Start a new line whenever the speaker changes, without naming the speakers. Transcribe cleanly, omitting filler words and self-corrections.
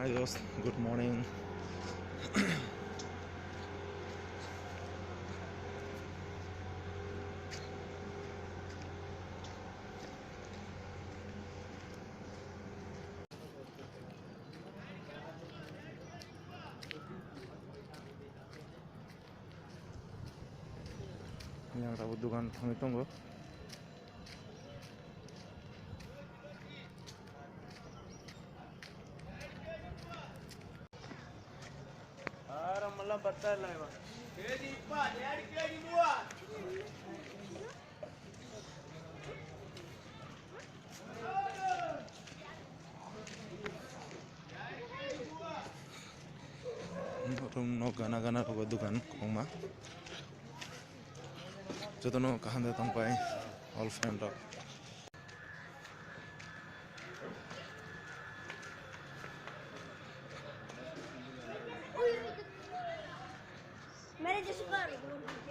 Hi दोस्त, good morning. Yang rawat dukan kami tunggu.
malah batal lah bang. Jadi pak, dia dibuat.
Room no gana rawat dukan koma. Joto no kahan datang pai all friend rock.
मेरे जैसे कर